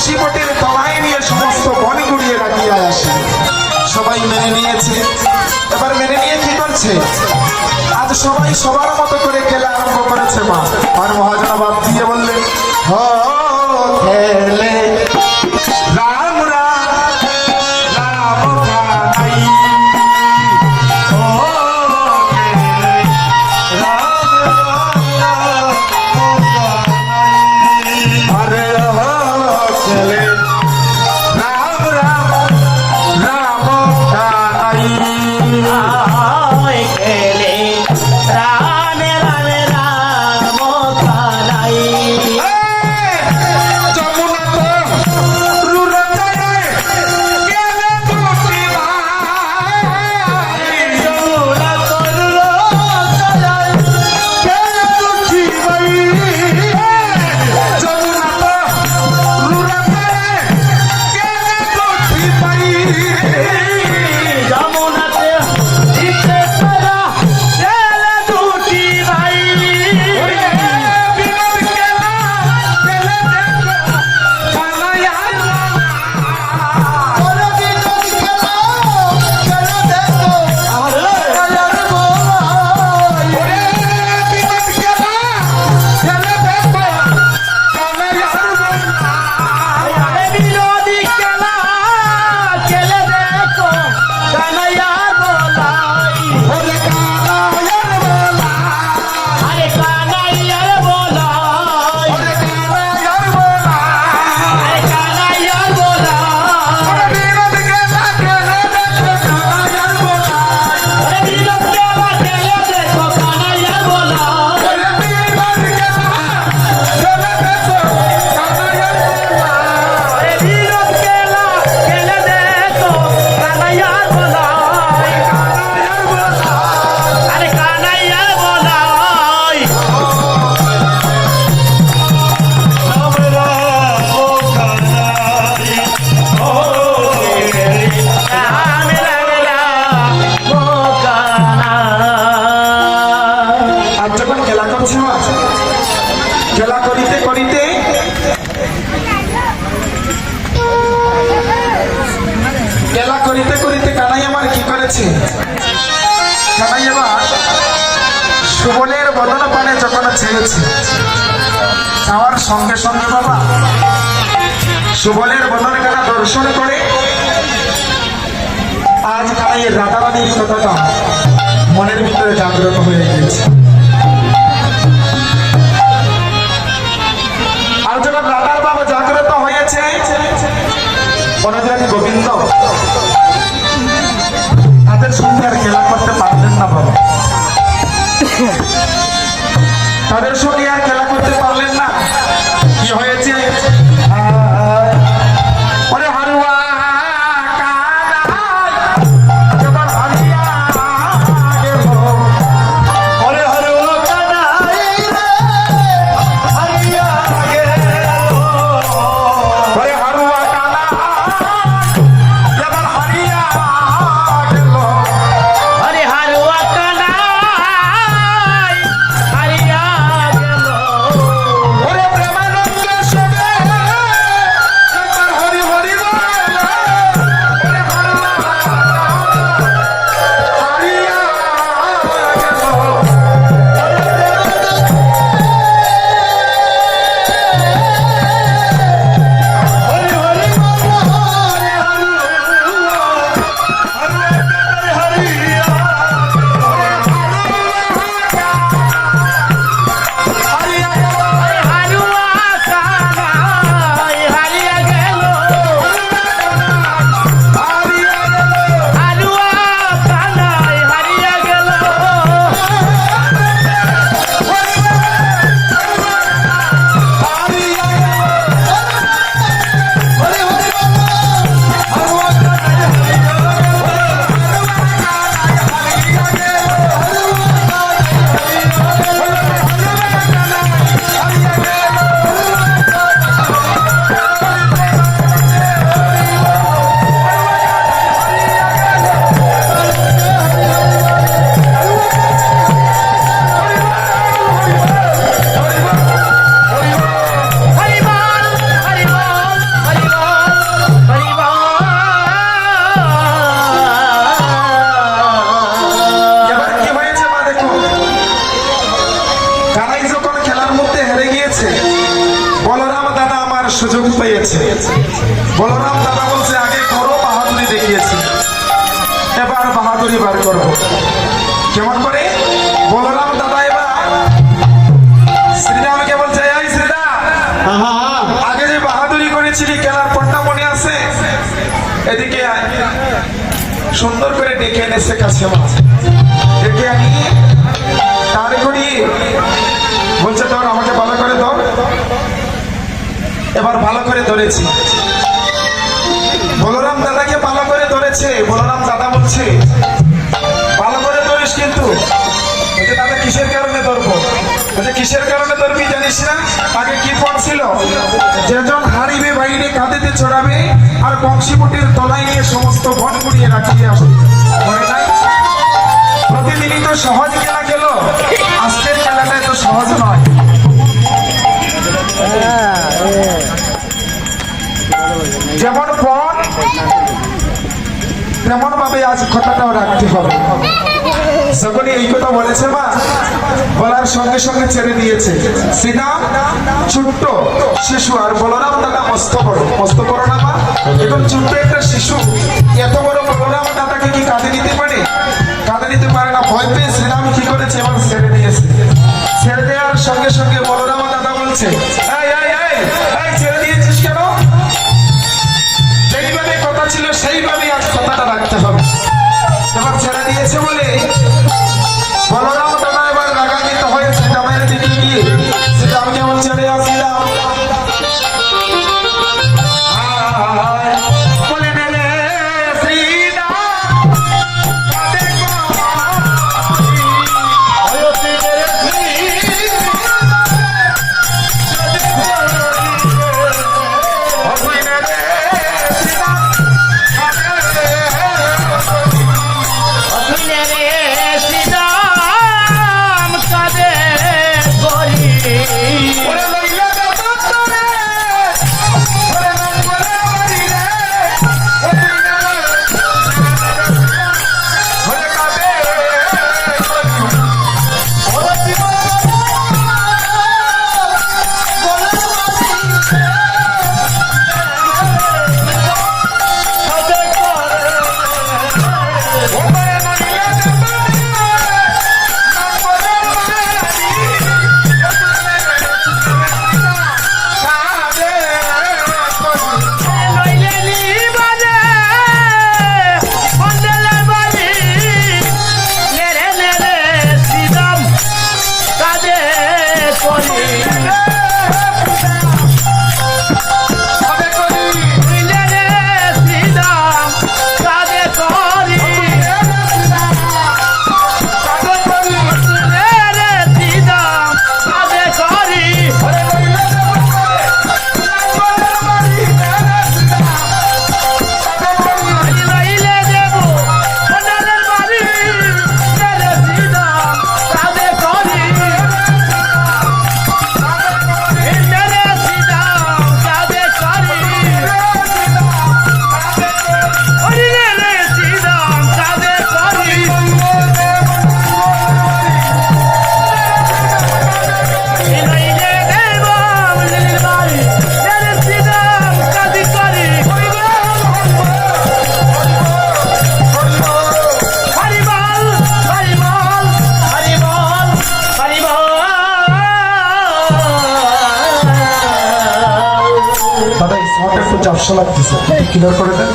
কাশী বটের তলায় নিয়ে সমস্ত বন গুড়িয়ে রাখিয়া আসে। সবাই মেনে নিয়েছে। এবার মেনে নিয়ে কি করছে, আজ সবাই সবার মতো করে খেলা আরম্ভ করেছে। মা আর মহাজনা বাদ দিয়ে বললেন, হ খেলে রাম রাম রাম কানাই, ও খেলে রাম রাম আরে হ খেলে রাম রাম রাম কানাই। খেলে রাম রাম রাম কানাই। খেলা করিতে করিতে খেলা করিতে করিতে কানাই আমার কি করেছে, কানাই এবার সুবলের বদন পানে যখন ছেড়েছে, যাওয়ার সঙ্গে সঙ্গে বাবা সুবলের বদন কানা দর্শন করে আজ কানাইয়ের রাধারানীর কথাটা মনের ভিতরে জাগ্রত হয়ে গিয়েছে। আর যখন রাধার বাবা জাগ্রত হয়েছে, বনরানী গোবিন্দ তাদের সঙ্গে আর খেলা করতে পারলেন না বাবা, তাদের সঙ্গে আর খেলা করতে পারলেন না। কি হয়েছে, ওরে হারুয়া সুযোগ পেয়েছে। বলরাম দাদা বলছে আগে করো বাহাদুরি দেখিয়েছি, এবার বাহাদুরি বার করবো। কেমন করে? বলরাম দাদা এবার শ্রীরামকে বলছে, এই শ্রীরাম, আগে যে বাহাদুরি করেছিলি খেলার পরটা মনে আছে? এদিকে আয়। সুন্দর করে ডেকে এনেছে কাছে, ডেকে আনি তার করি বলছে, ধর আমাকে ভালো করে ধর। এবার ভালো করে ধরেছি, বলরাম দাদাকে ভালো করে ধরেছে। বলরাম দাদা বলছে, ভালো করে ধরিস কিন্তু। বলছে, দাদা কিসের কারণে ধরবো? বলছে, কিসের কারণে ধরবি জানিস না? আগে কি পণ ছিল? যেজন হারিবে বাইরে কাঁধেতে চড়াবে, আর বংশীবটির তলায় নিয়ে সমস্ত বন গুড়িয়ে রাখিয়ে আসবে। মনে নাই? প্রতিদিনই তো সহজ খেলা খেলো, আজকের খেলাটা তো সহজ নয়। যেমন পণ তেমন ভাবে আজ কথাটাও রাখতে হবে। সকলে এই কথা বলেছে মা, বলার সঙ্গে সঙ্গে ছেড়ে দিয়েছে। শ্রীরাম ছোট্ট শিশু, আর বলরাম দাদা মস্ত বড় না মা? এখন ছোট্ট একটা শিশু এত বড় বলরাম দাদাকে কি কাঁধে নিতে পারে? কাঁধে নিতে পারে না। ভয় পেয়ে শ্রীরাম কি করেছে, এবার ছেড়ে দিয়েছে। ছেড়ে দেওয়ার সঙ্গে সঙ্গে বলরাম দাদা বলছে, এই এই এই এই ছেড়ে দিয়েছিস কেন? যেইভাবে কথা ছিল সেইভাবেই আজ কথাটা রাখতে হবে। এবার ছেড়ে দিয়েছে বলে বলরাম দাদা এবার রাগান্বিত হয়েছে। দামের দিকে গিয়ে সেটা আমি কেমন ছেড়ে আসলাম, বলে নেলে শ্রীরাম কাঁধে দাদা এই সাউন্ডটা একটু ঝাপসা লাগতেছে, ক্লিয়ার করে দেন।